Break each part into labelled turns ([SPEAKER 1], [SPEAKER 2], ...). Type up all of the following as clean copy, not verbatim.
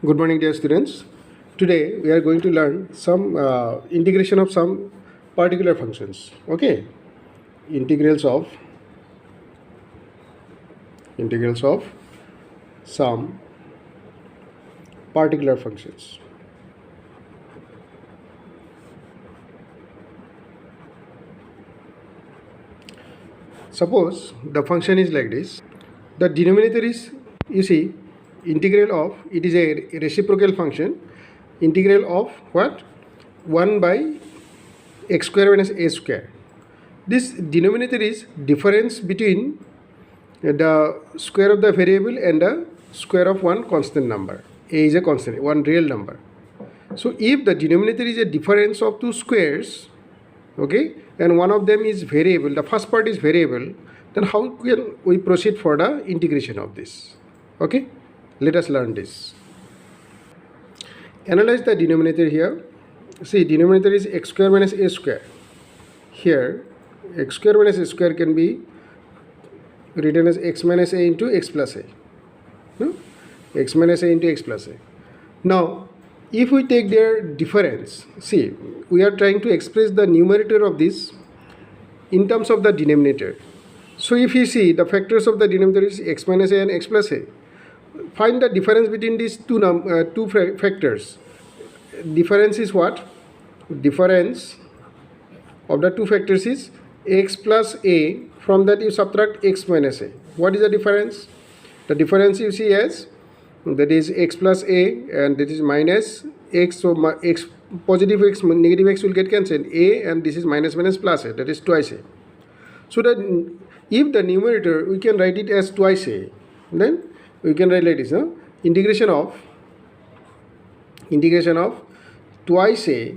[SPEAKER 1] Good morning, dear students. Today we are going to learn some integration of some particular functions. Okay, integrals of some particular functions. Suppose the function is like this. The denominator is, you see, integral of, it is a reciprocal function, integral of what? 1 by x square minus a square. This denominator is difference between the square of the variable and the square of one constant number. A is a constant, one real number. So if the denominator is a difference of two squares, okay, and one of them is variable, the first part is variable, then how can we proceed for the integration of this? Okay, let us learn this. Analyze the denominator here. See, denominator is x square minus a square. Here x square minus a square can be written as x minus a into x plus a. No? X minus a into x plus a. Now if we take their difference, see, we are trying to express the numerator of this in terms of the denominator. So if you see the factors of the denominator is x minus a and x plus a, find the difference between these two factors. Difference is what? Difference of the two factors is x plus a. From that you subtract x minus a. What is the difference? The difference you see as, that is x plus a, and that is minus x. So x, positive x, negative x will get cancelled. A, and this is minus plus a, that is twice a. So that if the numerator, we can write it as twice a, then we can write like this, huh? Integration of twice a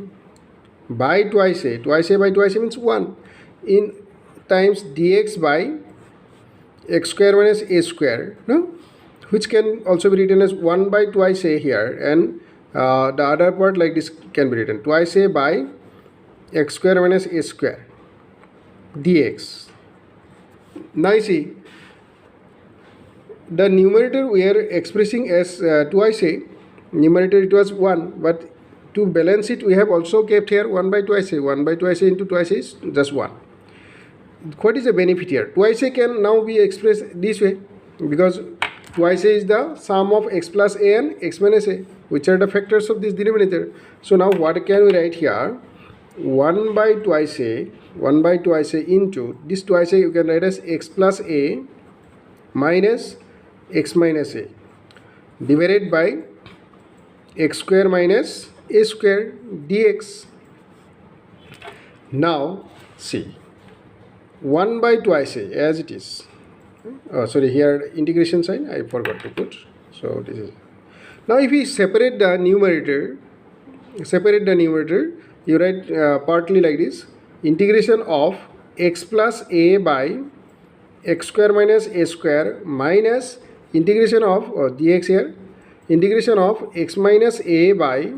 [SPEAKER 1] by twice a. Twice a by twice a means 1 in times dx by x square minus a square, no? Which can also be written as 1 by twice a here, and the other part like this can be written twice a by x square minus a square dx. Now you see, the numerator we are expressing as twice a, numerator it was 1, but to balance it we have also kept here 1 by twice a. 1 by twice a into twice a is just 1. What is the benefit here? Twice a can now be expressed this way, because twice a is the sum of x plus a and x minus a, which are the factors of this denominator. So now what can we write here? 1 by twice a into this twice a, you can write as x plus a minus x minus a divided by x square minus a square dx. Now see, 1 by twice a as it is. Oh, sorry, here integration sign I forgot to put. So this is, now if we separate the numerator, you write partly like this: integration of x plus a by x square minus a square minus integration of dx here, integration of x minus a by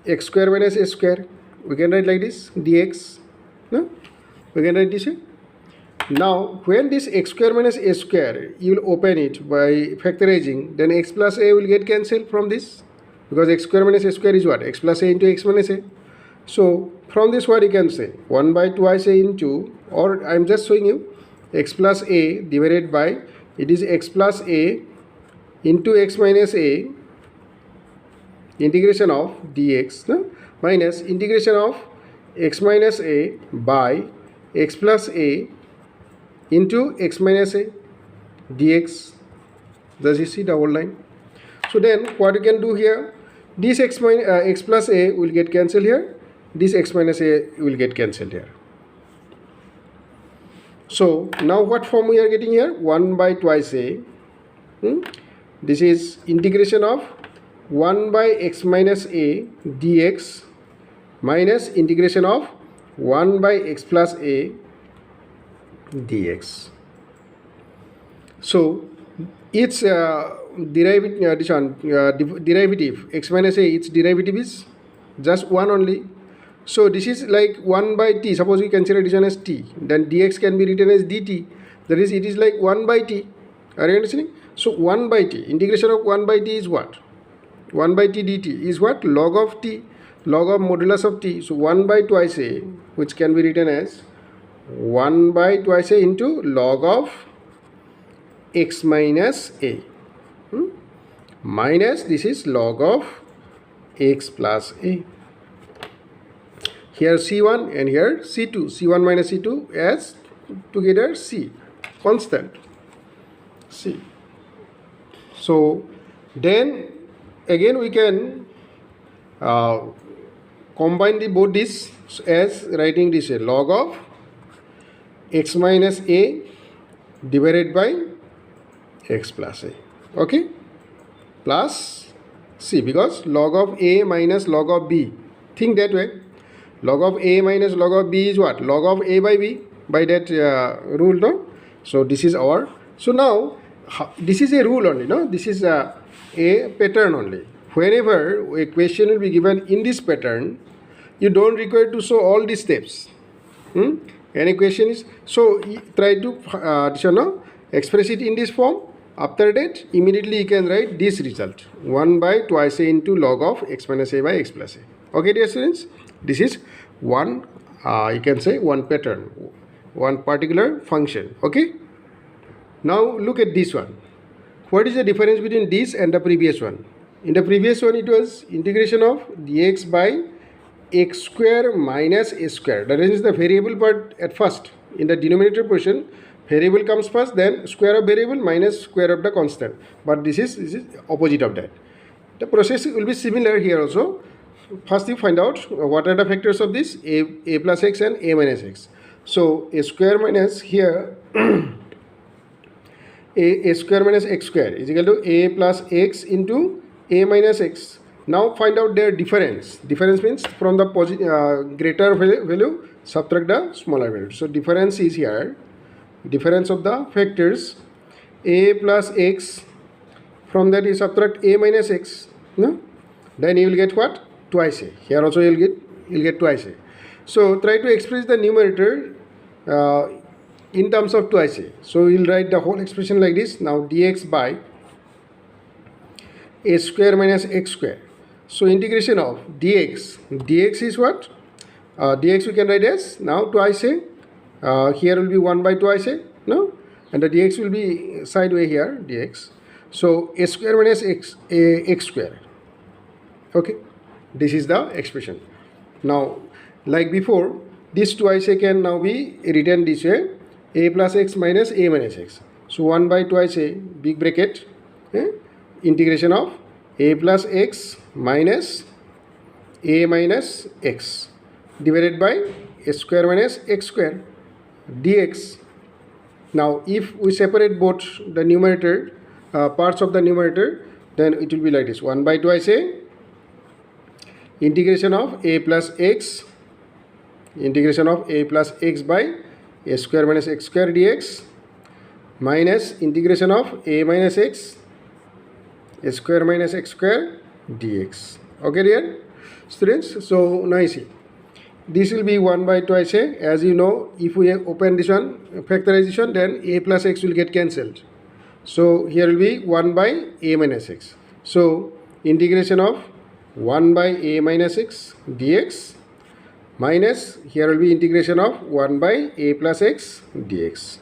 [SPEAKER 1] x square minus a square. We can write like this dx. No, we can write this here. Now when this x square minus a square, you will open it by factorizing, then x plus a will get cancelled from this, because x square minus a square is what? X plus a into x minus a. So from this what you can say, 1 by twice a into, or I am just showing you, x plus a divided by, it is x plus a into x minus a, integration of dx, no? Minus integration of x minus a by x plus a into x minus a dx. Does you see the whole line? So then what you can do here, this x plus a will get cancelled here, this x minus a will get cancelled here. So now what form we are getting here? 1 by twice a. This is integration of 1 by x minus a dx minus integration of 1 by x plus a dx. So its derivative x minus a, its derivative is just 1 only. So this is like 1 by t. Suppose we consider this one as t, then dx can be written as dt. That is, it is like 1 by t. Are you understanding? So 1 by t, integration of 1 by t is what? 1 by t dt is what? Log of t, log of modulus of t. So 1 by twice a, which can be written as 1 by twice a into log of x minus a, minus this is log of x plus a. Here C1 and here C2. C1 minus C2 as together C, constant C. So then again we can combine the both this as writing this a log of x minus a divided by x plus a. Okay, plus C, because log of a minus log of b. Think that way. Log of a minus log of b is what? Log of a by b, by that rule, no? So this is our, so now this is a rule only, no? This is a pattern only. Whenever a question will be given in this pattern, you don't require to show all these steps. Any question is, so try to express it in this form. After that, immediately you can write this result, 1 by twice a into log of x minus a by x plus a. Okay, dear students, this is one, you can say one pattern, one particular function. Okay, now look at this one. What is the difference between this and the previous one? In the previous one, it was integration of dx by x square minus a square. That is the variable part at first. In the denominator portion, variable comes first, then square of variable minus square of the constant. But this is opposite of that. The process will be similar here also. First you find out what are the factors of this, a plus x and a minus x. So a square minus here a square minus x square is equal to a plus x into a minus x. Now find out their difference. Difference means from the greater value subtract the smaller value. So difference is here. Difference of the factors a plus x, from that you subtract a minus x, no? Then you will get what? Twice a. Here also you'll get twice a. So try to express the numerator in terms of twice a. So we'll write the whole expression like this. Now dx by a square minus x square. So integration of dx is what? Dx we can write as now twice a. Here will be 1 by twice a, no? And the dx will be sideways here, dx. So a square minus x square. Okay, this is the expression. Now, like before, this twice a can now be written this way, a plus x minus a minus x. So 1 by twice a, big bracket, integration of a plus x minus a minus x divided by a square minus x square dx. Now if we separate both the numerator parts of the numerator, then it will be like this, 1 by twice a integration of a plus x by a square minus x square dx minus integration of a minus x a square minus x square dx. Okay, dear students, so now you see this will be 1 by twice a. As you know, if we open this one factorization, then a plus x will get cancelled. So here will be 1 by a minus x. So integration of 1 by a minus x dx minus here will be integration of 1 by a plus x dx.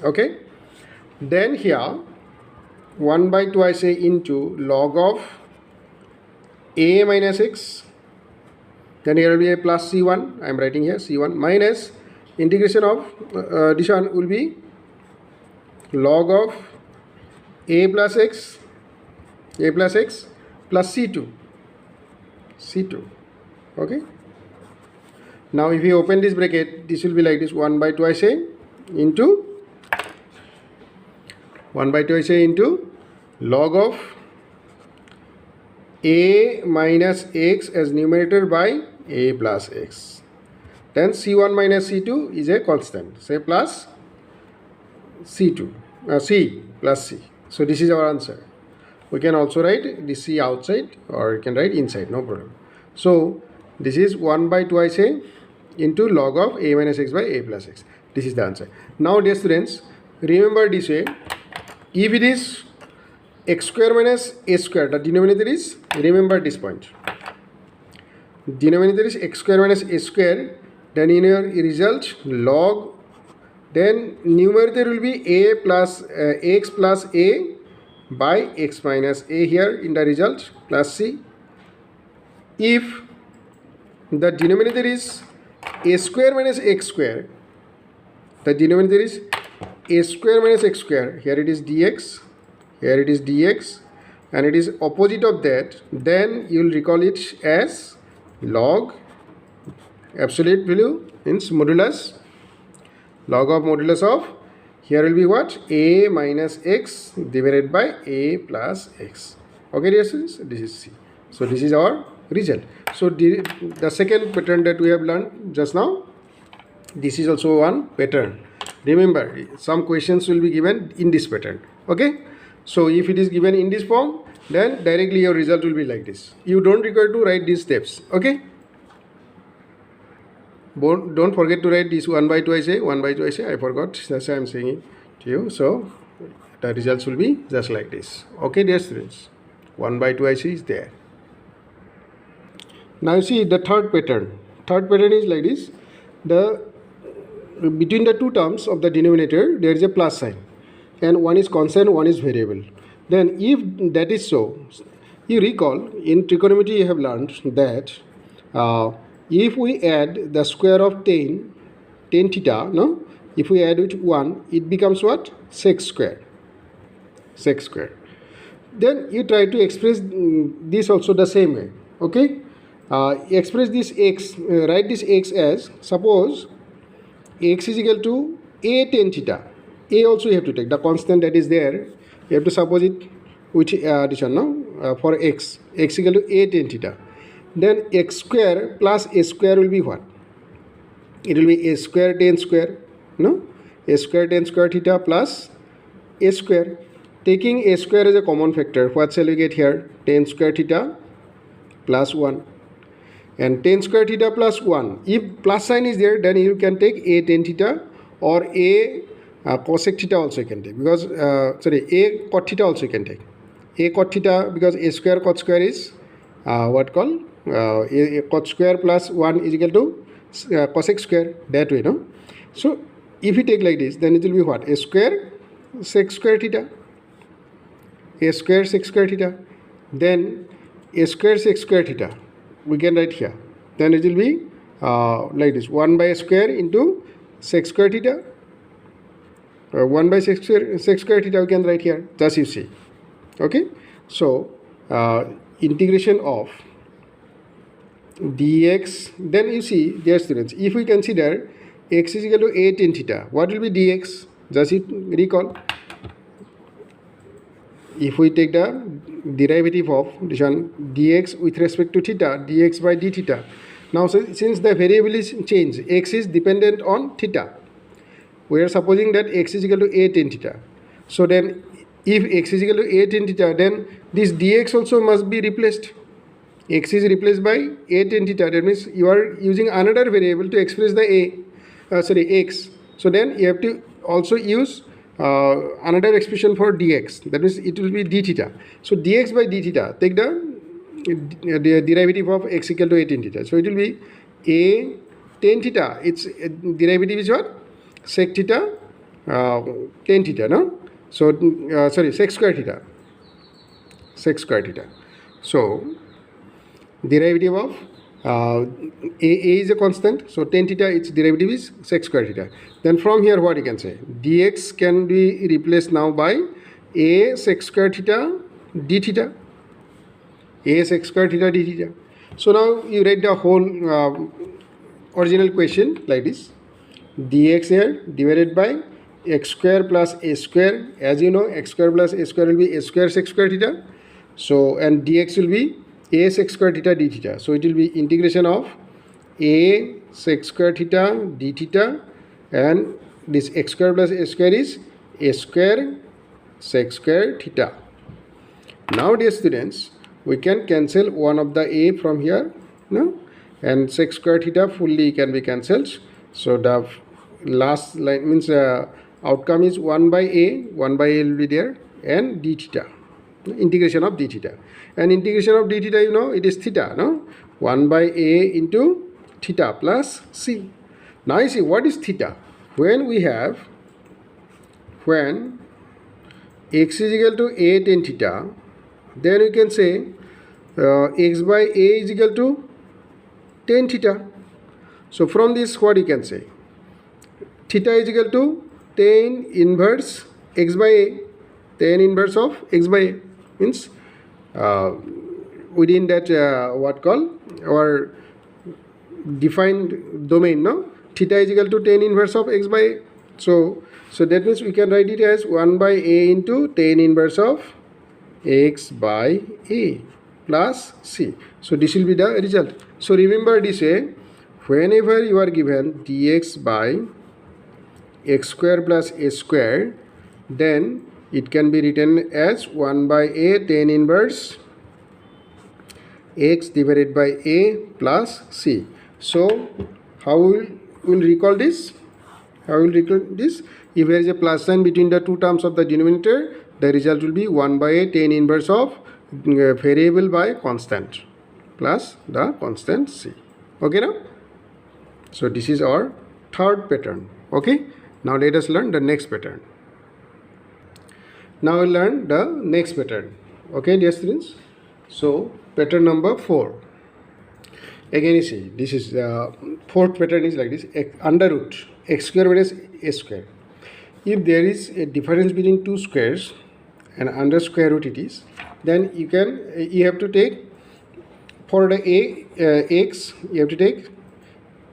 [SPEAKER 1] Okay, then here 1 by twice a into log of a minus x. Then here will be a plus c1, I am writing here c1 minus integration of this one will be log of a plus x plus c2. Okay, now if you open this bracket, this will be like this, 1 by twice a into log of a minus x as numerator by a plus x. Then c1 minus c2 is a constant, say plus c2, c plus c. So this is our answer. We can also write this c outside or you can write inside, no problem. So this is 1 by twice a into log of a minus x by a plus x. This is the answer. Now dear students, remember this way, if it is x square minus a square, the denominator is, remember this point, denominator is x square minus a square, then in your result log, then numerator will be a plus x plus a by x minus a here in the result plus c. If the denominator is a square minus x square, the denominator is a square minus x square, here it is dx, here it is dx, and it is opposite of that, then you will recall it as log absolute value means modulus, log of modulus of, here will be what, a minus x divided by a plus x. Okay dear students, this is c. So this is our result. So the second pattern that we have learned just now, this is also one pattern. Remember, some questions will be given in this pattern. Okay, so if it is given in this form, then directly your result will be like this. You don't require to write these steps. Okay, don't forget to write this 1 by 2 I say, 1 by 2 I say, I forgot, that's why I am saying it to you. So the results will be just like this. Okay dear students, 1 by 2 I say is there. Now you see the third pattern. Third pattern is like this. Between the two terms of the denominator there is a plus sign, and one is constant, one is variable. Then if that is so, you recall in trigonometry you have learned that if we add the square of tan theta, no, if we add with 1, it becomes what, sec square. Then you try to express this also the same way. Okay, express this x, write this x as, suppose x is equal to a tan theta. A also you have to take the constant that is there, you have to suppose it which addition, no, for x equal to a tan theta. Then x square plus a square will be what? It will be a square tan square, no, a square tan square theta plus a square. Taking a square as a common factor, what shall we get here? Tan square theta plus 1. And tan square theta plus 1. If plus sign is there, then you can take a tan theta or a cosec theta also you can take, because a cot theta also you can take. A cot theta, because a square cot square is what called a cot square plus 1 is equal to cosec square, that way, no. So if you take like this, then it will be what, a square sec square theta, a square sec square theta, then a square sec square theta we can write here. Then it will be like this, 1 by a square into sec square theta, 1 by sec square theta we can write here, thus you see. Okay, so integration of dx, then you see dear students, if we consider x is equal to a tan theta, what will be dx? Just recall, if we take the derivative of this one dx with respect to theta, dx by d theta. Now since the variable is changed, x is dependent on theta, we are supposing that x is equal to a tan theta. So then if x is equal to a tan theta, then this dx also must be replaced. X is replaced by a tan theta, that means you are using another variable to express the x. So then you have to also use another expression for dx, that means it will be d theta. So dx by d theta, take the derivative of x equal to a tan theta. So it will be a tan theta, its derivative is what, sec theta tan theta, no. So sec square theta. So derivative of a is a constant, so tan theta, its derivative is sec square theta. Then from here what you can say, dx can be replaced now by a sec square theta d theta, a sec square theta d theta. So now you write the whole original question like this, dx here divided by x square plus a square, as you know x square plus a square will be a square sec square theta. So and dx will be a sec square theta d theta. So it will be integration of a sec square theta d theta, and this x square plus a square is a square sec square theta. Now dear students, we can cancel one of the a from here, no, and sec square theta fully can be cancelled. So the last line means outcome is 1 by a will be there, and d theta. integration of d theta. And integration of d theta, you know, it is theta, no? 1 by a into theta plus c. Now you see, what is theta? When x is equal to a tan theta, then we can say x by a is equal to tan theta. So from this, what you can say? Theta is equal to tan inverse x by a. Tan inverse of x by a means within that what call our defined domain, no? Theta is equal to tan inverse of x by a. So that means we can write it as 1 by a into tan inverse of x by a plus c. So this will be the result. So remember this way, whenever you are given dx by x square plus a square, then it can be written as 1 by a tan inverse x divided by a plus c. So how will recall this? How will recall this? If there is a plus sign between the two terms of the denominator, the result will be 1 by a tan inverse of variable by constant plus the constant c. Okay now? So this is our third pattern. Okay? Now let us learn the next pattern. Now we'll learn the next pattern. Okay, dear students? So pattern number 4. Again you see, this is fourth pattern is like this, under root x square minus a square. If there is a difference between two squares and under square root it is, then you have to take for the x, you have to take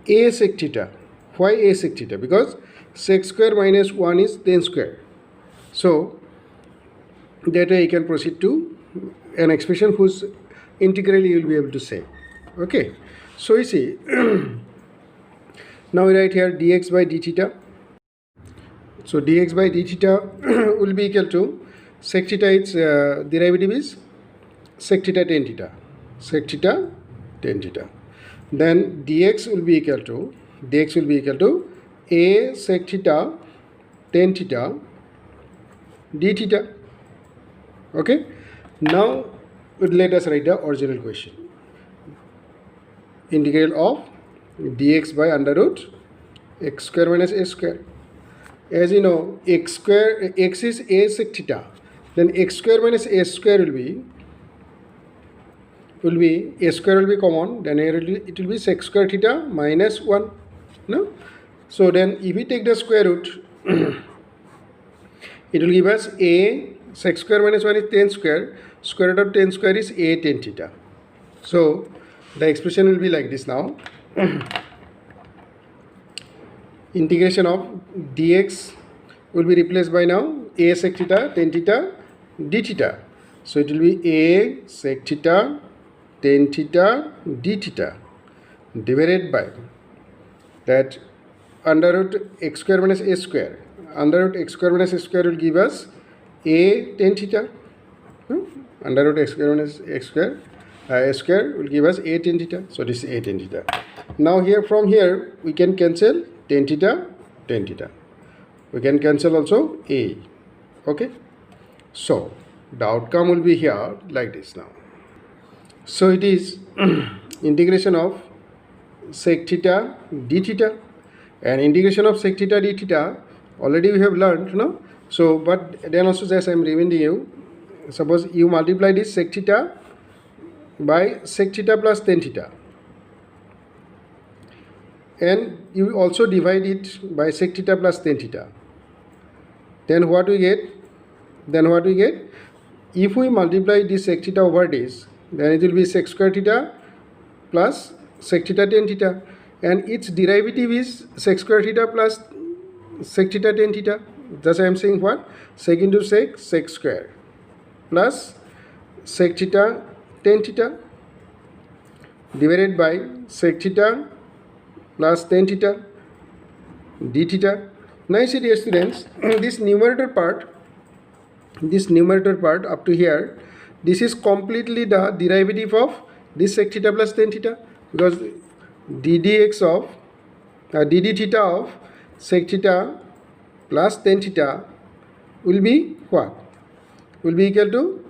[SPEAKER 1] a sec theta. Why a sec theta? Because sec square minus 1 is tan square. So that way you can proceed to an expression whose integral you will be able to say. Okay, so you see now we write here dx by d theta. So dx by d theta will be equal to sec theta, its derivative is sec theta tan theta, sec theta tan theta. Then dx will be equal to a sec theta tan theta d theta. Okay, now let us write the original question. Integral of dx by under root x square minus a square. As you know, x is a sec theta, then x square minus a square will be a square will be common, then it will be sec square theta minus 1. No? So then if we take the square root, it will give us a sec square minus 1 is tan square. Square root of tan square is a tan theta. So the expression will be like this now. Integration of dx will be replaced by now a sec theta tan theta d theta. So it will be a sec theta tan theta d theta divided by that under root x square minus a square. Under root x square minus a square will give us a tan theta. Under root x square minus a square will give us a tan theta. So this is a tan theta. Now here from here we can cancel tan theta, tan theta. We can cancel also a. Okay. So the outcome will be here like this now. So it is integration of sec theta d theta, and integration of sec theta d theta already we have learned, no? So but then also just I am reminding you, suppose you multiply this sec theta by sec theta plus tan theta, and you also divide it by sec theta plus tan theta, then what we get? If we multiply this sec theta over this, then it will be sec square theta plus sec theta tan theta, and its derivative is sec square theta plus sec theta tan theta. Thus I am saying what? Sec into sec, sec square plus sec theta tan theta divided by sec theta plus tan theta d theta. Now you see, dear students, this numerator part up to here, this is completely the derivative of this sec theta plus tan theta, because dd theta of sec theta plus tan theta will be what? Will be equal to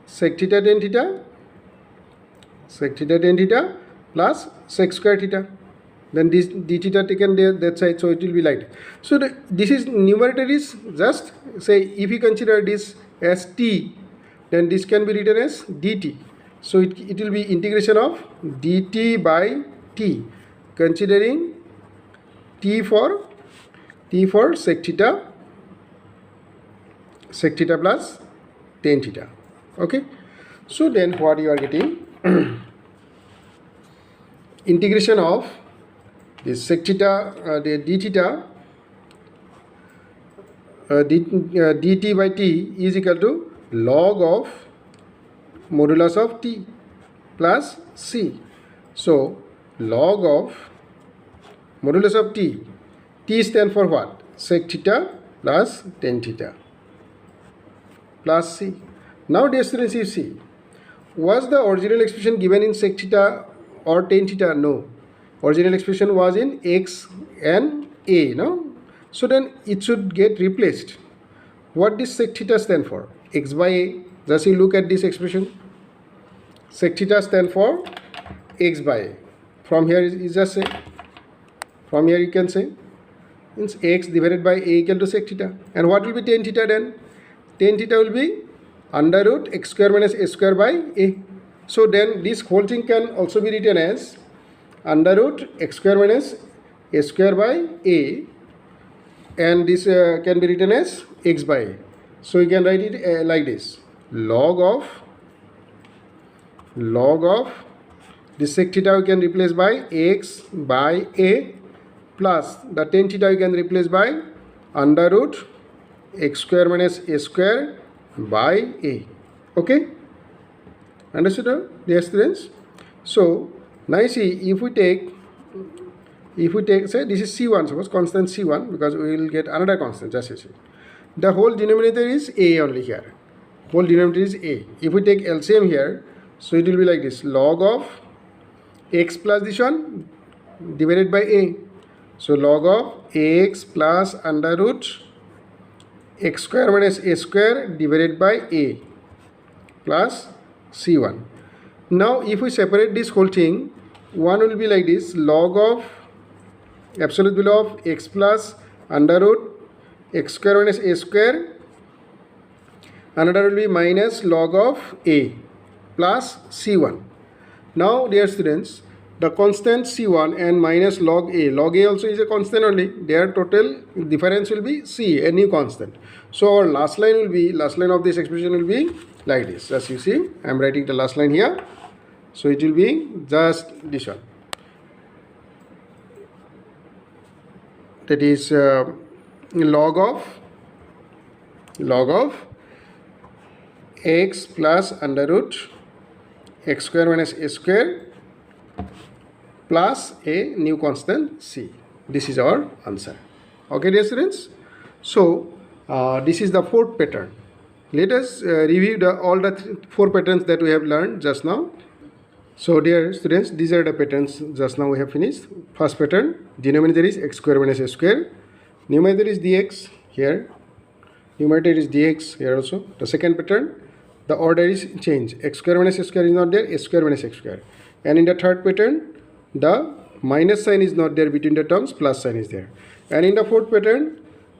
[SPEAKER 1] sec theta tan theta, sec theta tan theta plus sec square theta. Then this d theta taken there that side, so it will be like so. This is numerator is just say if you consider this as t, then this can be written as dt. So it will be integration of dt by t, considering t for sec theta plus tan theta. Okay, so then what you are getting integration of this sec theta the d theta dt by t is equal to log of modulus of t plus c. So log of modulus of t, t stands for what? Sec theta plus tan theta plus c. Now dear students, you see, was the original expression given in sec theta or tan theta? No. Original expression was in x and a, no? So then it should get replaced. What does sec theta stand for? X by a. Just you look at this expression. Sec theta stand for x by a. From here is just say, from here you can say, means x divided by a equal to sec theta. And what will be tan theta then? Tan theta will be under root x square minus a square by a. So then this whole thing can also be written as under root x square minus a square by a, and this can be written as x by a. So you can write it like this: log of this sec theta you can replace by x by a, plus the tan theta you can replace by under root x square minus a square by a. Okay, understood, dear students? So now you see, if we take say this is c1, suppose constant c1, because we will get another constant, just you see, the whole denominator is a only here, whole denominator is a. If we take LCM here, so it will be like this: log of x plus this one divided by a. So log of ax plus under root x square minus a square divided by a plus c1. Now if we separate this whole thing, one will be like this: log of absolute value of x plus under root x square minus a square, another will be minus log of a plus c1. Now dear students, the constant c1 and minus log a also is a constant only, their total difference will be c, a new constant. So our last line of this expression will be like this. As you see, I am writing the last line here. So it will be just this one, that is log of x plus under root x square minus a square plus a new constant c. This is our answer. Okay, dear students? So this is the fourth pattern. Let us review all the four patterns that we have learned just now. So dear students, these are the patterns just now we have finished. First pattern, denominator is x square minus a square, numerator is dx here, numerator is dx here also. The second pattern, the order is changed, x square minus a square is not there, a square minus x square. And in the third pattern, the minus sign is not there between the terms, plus sign is there. And in the fourth pattern,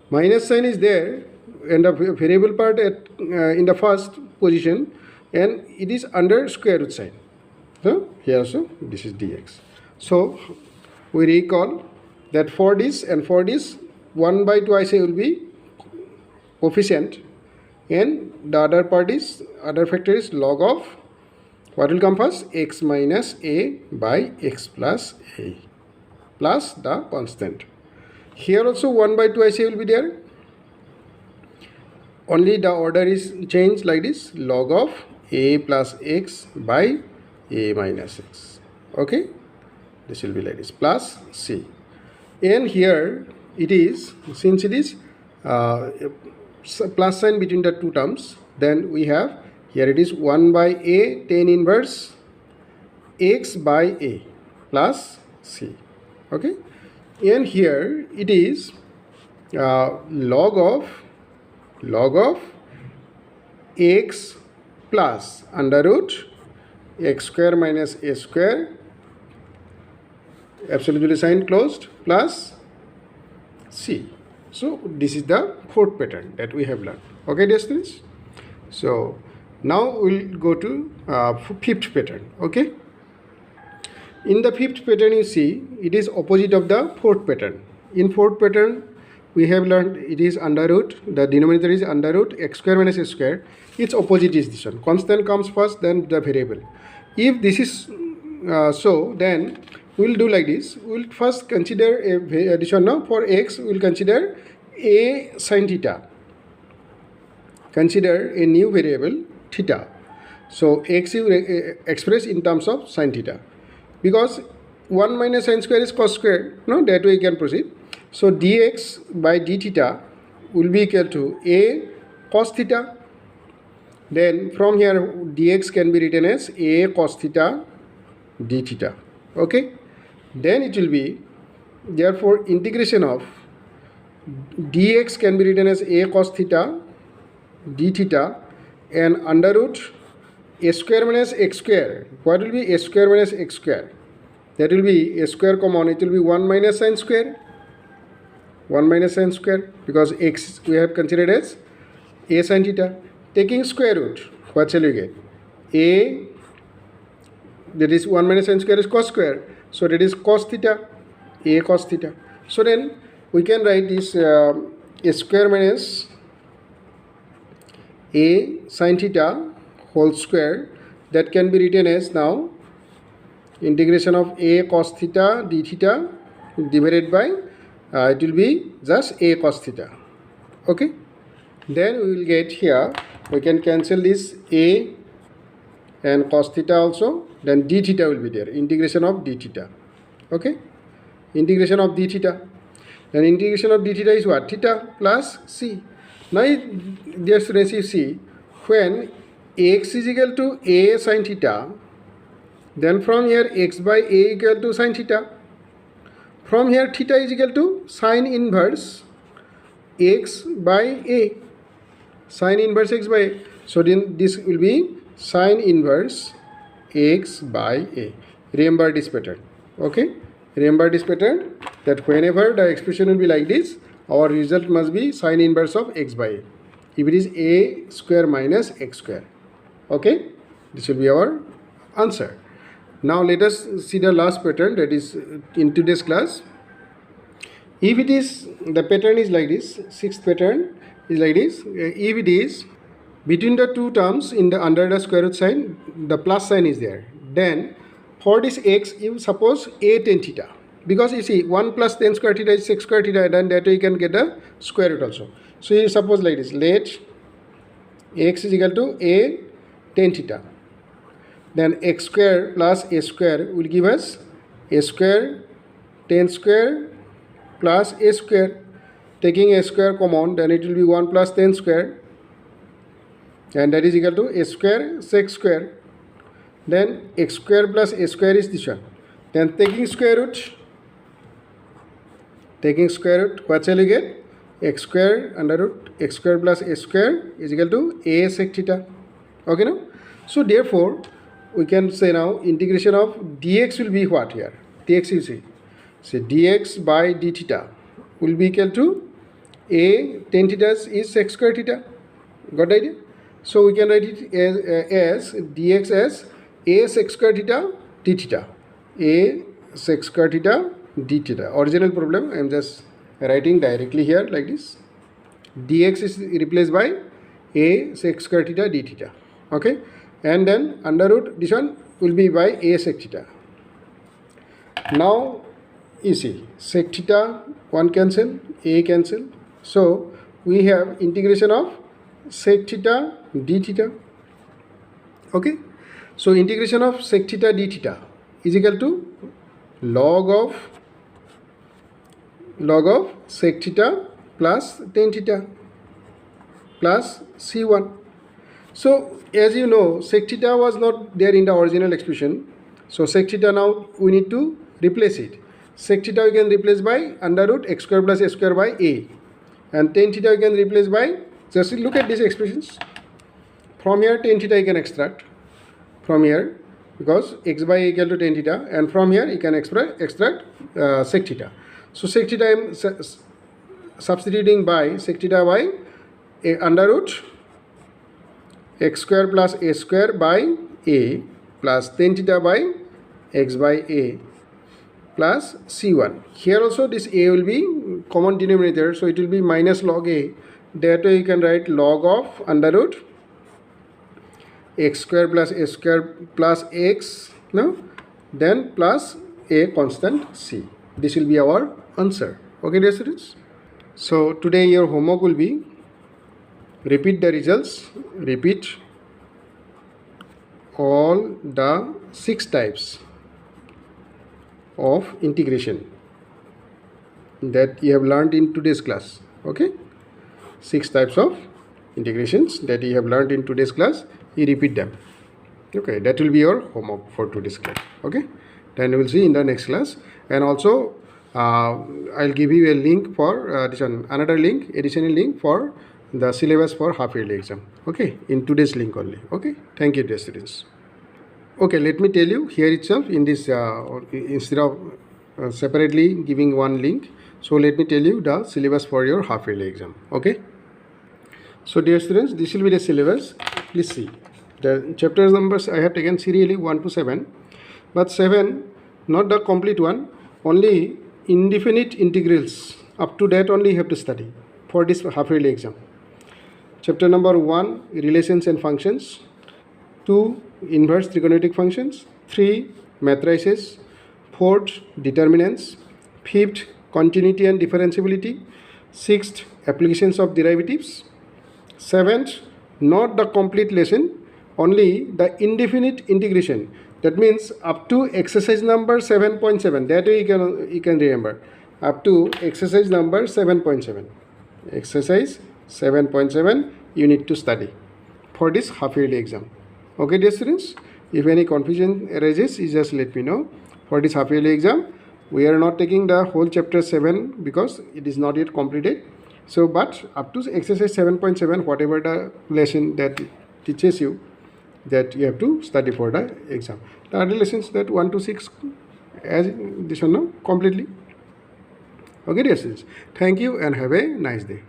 [SPEAKER 1] minus sign is there and the variable part in the first position, and it is under square root sign. So here also this is dx. So we recall that for this and for this, 1 by 2 I say will be coefficient, and the other part is, other factor is log of, what will come first? X minus a by x plus a plus the constant. Here also 1 by 2 I say will be there, only the order is changed like this: log of a plus x by a minus x. Okay, this will be like this, plus c. And here it is, since it is plus sign between the two terms, then we have here it is 1 by a tan inverse x by a plus c. Okay, and here it is log of x plus under root x square minus a square, absolutely sign closed, plus c. So this is the fourth pattern that we have learned. Okay, dear students. So now we'll go to fifth pattern. Okay. In the fifth pattern, you see it is opposite of the fourth pattern. In fourth pattern, we have learned it is under root, the denominator is under root x square minus a square. Its opposite is this one. Constant comes first, then the variable. If this is so, then we'll do like this. We'll first consider a addition now. For x, we'll consider a sin theta. Consider a new variable theta. So x is expressed in terms of sin theta. Because 1 minus sin square is cos square, no, that way you can proceed. So dx by d theta will be equal to a cos theta. Then from here dx can be written as a cos theta d theta. Okay. Then it will be, therefore integration of dx can be written as a cos theta d theta and under root a square minus x square. What will be a square minus x square? That will be a square common. It will be 1 minus sin square. 1 minus sin square, because x we have considered as a sin theta. Taking square root, what shall we get? A, that is 1 minus sin square is cos square. So that is cos theta, a cos theta. So then we can write this a square minus a sin theta whole square, that can be written as now integration of a cos theta d theta divided by it will be just a cos theta. Okay. Then we will get here, we can cancel this a and cos theta also. Then d theta will be there, integration of d theta. Okay. Integration of d theta. Then integration of d theta is what? Theta plus c. Now dear students, you see, when x is equal to a sin theta, then from here x by a equal to sin theta. From here theta is equal to sin inverse x by a. Sin inverse x by a. So then this will be sin inverse x by a. Remember this pattern. Okay. Remember this pattern, that whenever the expression will be like this, our result must be sin inverse of x by a. If it is a square minus x square. Okay. This will be our answer. Now let us see the last pattern, that is in today's class. If it is, the pattern is like this, sixth pattern is like this. If it is between the two terms in the under the square root sign, the plus sign is there. Then for this x, you suppose a tan theta. Because you see 1 plus tan square theta is sec square theta, then that way you can get the square root also. So you suppose like this, let x is equal to a tan theta. Then x square plus a square will give us a square tan square plus a square. Taking a square common, then it will be 1 plus tan square, and that is equal to a square sec square. Then x square plus a square is this one. Then taking square root, what shall we get? X square under root x square plus a square is equal to a sec theta. Okay, now? So therefore we can say now integration of dx will be what here? Dx you see. So dx by d theta will be equal to a tan theta is sec square theta. Got the idea? So we can write it as dx as a sec square theta d theta. A sec square theta d theta. Original problem I am just writing directly here like this. Dx is replaced by a sec square theta d theta. Okay. And then under root this one will be by a sec theta. Now you see sec theta 1 cancel, a cancel. So we have integration of sec theta d theta. Okay. So integration of sec theta d theta is equal to log of sec theta plus tan theta plus c1. So as you know, sec theta was not there in the original expression. So sec theta now we need to replace it. Sec theta we can replace by under root x square plus a square by a. And tan theta we can replace by, just look at these expressions. From here tan theta you can extract from here, because x by a equal to tan theta, and from here you can extract sec theta. So sec theta I am substituting by sec theta by under root x square plus a square by a plus tan theta by x by a plus c1. Here also this a will be common denominator, so it will be minus log a. That way you can write log of under root x square plus a square plus x, no, then plus a constant c. This will be our answer. Okay, dear students. So today your homework will be repeat the results, repeat all the 6 types of integration that you have learned in today's class. Okay, 6 types of integrations that you have learned in today's class, you repeat them. Okay, that will be your homework for today's class. Okay, then we will see in the next class. And also I'll give you a link for this one, another link, additional link for the syllabus for half yearly exam. Okay, in today's link only. Okay, thank you dear students. Okay, let me tell you here itself in this instead of separately giving one link, so let me tell you the syllabus for your half yearly exam. Okay, so dear students, this will be the syllabus. Please see the chapter numbers I have taken serially 1 to 7, but 7 not the complete one, only indefinite integrals, up to that only you have to study for this half yearly exam. Chapter number 1, relations and functions. 2, inverse trigonometric functions. 3, matrices. 4th, determinants. 5th, continuity and differentiability. 6th, applications of derivatives. 7th, not the complete lesson, only the indefinite integration. That means up to exercise number 7.7. That way you can remember. Up to exercise number 7.7. Exercise 7.7 you need to study for this half yearly exam. Okay, dear students, if any confusion arises, you just let me know. For this half yearly exam, we are not taking the whole chapter 7 because it is not yet completed. So, but up to exercise 7.7, whatever the lesson that teaches you, that you have to study for the exam. The other lessons that 1 to 6, as this one now, completely. Okay, dear students, thank you and have a nice day.